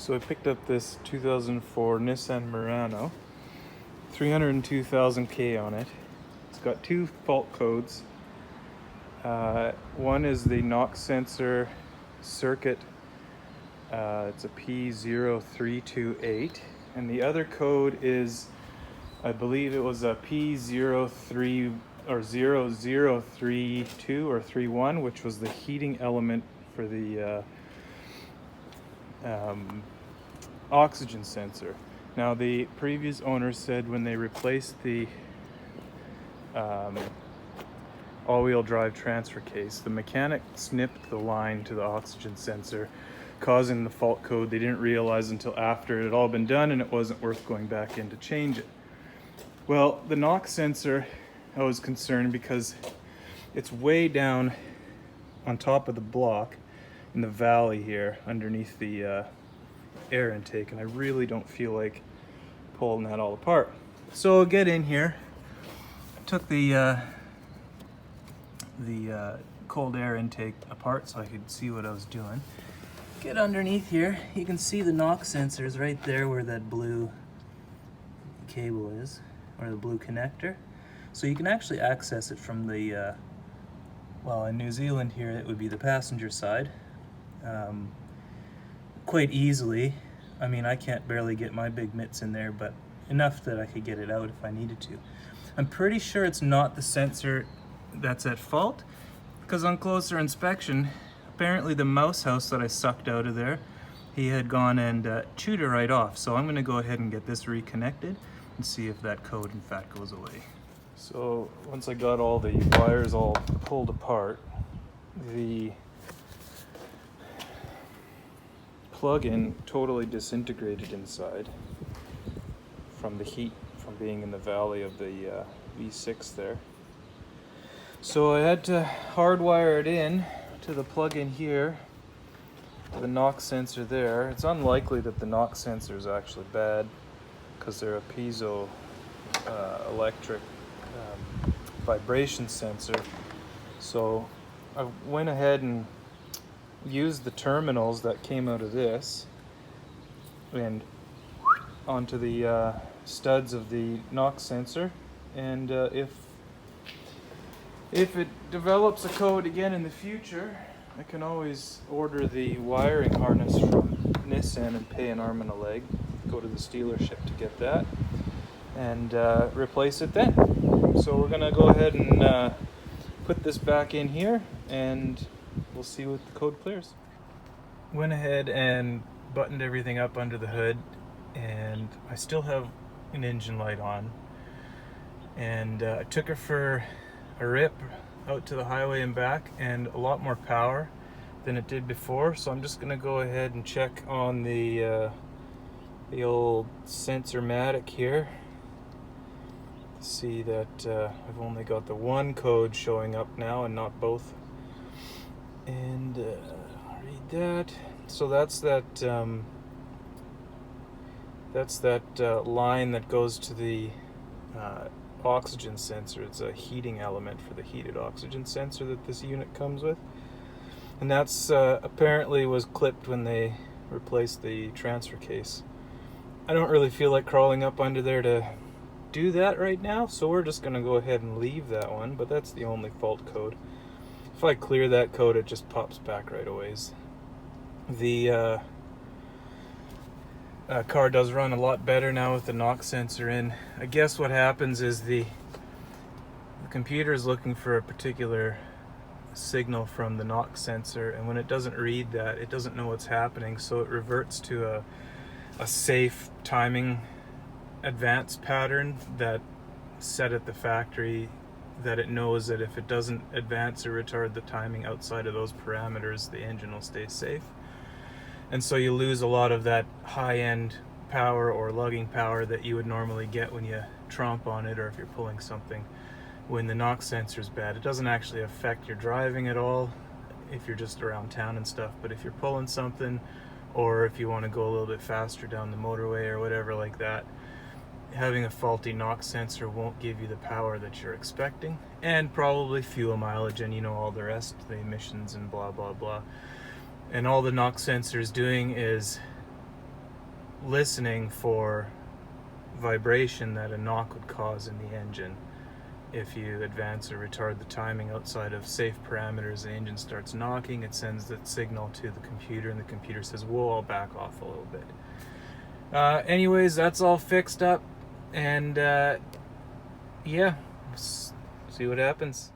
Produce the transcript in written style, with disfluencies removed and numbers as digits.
So I picked up this 2004 Nissan Murano, 302,000 K on it. It's got two fault codes. One is the knock sensor circuit. It's a P0328, and the other code is, I believe it was a P03 or 0032 or 31, which was the heating element for the oxygen sensor. Now, the previous owner said when they replaced the all-wheel drive transfer case, the mechanic snipped the line to the oxygen sensor, causing the fault code. They didn't realize until after it had all been done and it wasn't worth going back in to change it. Well, the knock sensor, I was concerned because it's way down on top of the block in the valley here underneath the air intake, and I really don't feel like pulling that all apart. So I'll get in here. I took the cold air intake apart so I could see what I was doing. Get underneath here, you can see the knock sensors right there where that blue cable is, or the blue connector. So you can actually access it from the, well, in New Zealand here it would be the passenger side, quite easily. I mean, I can't barely get my big mitts in there, but enough that I could get it out if I needed to. I'm pretty sure it's not the sensor that's at fault, because on closer inspection, apparently the mouse house that I sucked out of there, he had gone and chewed it right off. So I'm gonna go ahead and get this reconnected and see if that code in fact goes away. So once I got all the wires all pulled apart, the plug-in totally disintegrated inside from the heat from being in the valley of the V6 there. So I had to hardwire it in to the plug-in here, to the knock sensor there. It's unlikely that the knock sensor is actually bad because they're a piezo electric vibration sensor. So I went ahead and used the terminals that came out of this and onto the studs of the knock sensor, and if it develops a code again in the future, I can always order the wiring harness from Nissan and pay an arm and a leg, go to the dealership to get that, and replace it then. So we're gonna go ahead and put this back in here, and we'll see what the code clears. Went ahead and buttoned everything up under the hood, and I still have an engine light on, and I took her for a rip out to the highway and back, and a lot more power than it did before. So I'm just gonna go ahead and check on the old sensor-matic here to see that I've only got the one code showing up now and not both. And read that. So that's that line that goes to the oxygen sensor. It's a heating element for the heated oxygen sensor that this unit comes with, and that's apparently was clipped when they replaced the transfer case. I don't really feel like crawling up under there to do that right now, so we're just going to go ahead and leave that one, but that's the only fault code. If I clear that code, it just pops back right away. The car does run a lot better now with the knock sensor in. I guess what happens is the computer is looking for a particular signal from the knock sensor, and when it doesn't read that, it doesn't know what's happening, so it reverts to a safe timing advance pattern that set at the factory, that it knows that if it doesn't advance or retard the timing outside of those parameters, the engine will stay safe. And so you lose a lot of that high-end power or lugging power that you would normally get when you tromp on it, or if you're pulling something. When the knock sensor is bad, it doesn't actually affect your driving at all if you're just around town and stuff, but if you're pulling something, or if you want to go a little bit faster down the motorway or whatever like that, having a faulty knock sensor won't give you the power that you're expecting, and probably fuel mileage and all the rest, the emissions and blah blah blah. And all the knock sensor is doing is listening for vibration that a knock would cause in the engine. If you advance or retard the timing outside of safe parameters, the engine starts knocking, it sends that signal to the computer, and the computer says, whoa, I'll back off a little bit. Anyways, that's all fixed up, and yeah, see what happens.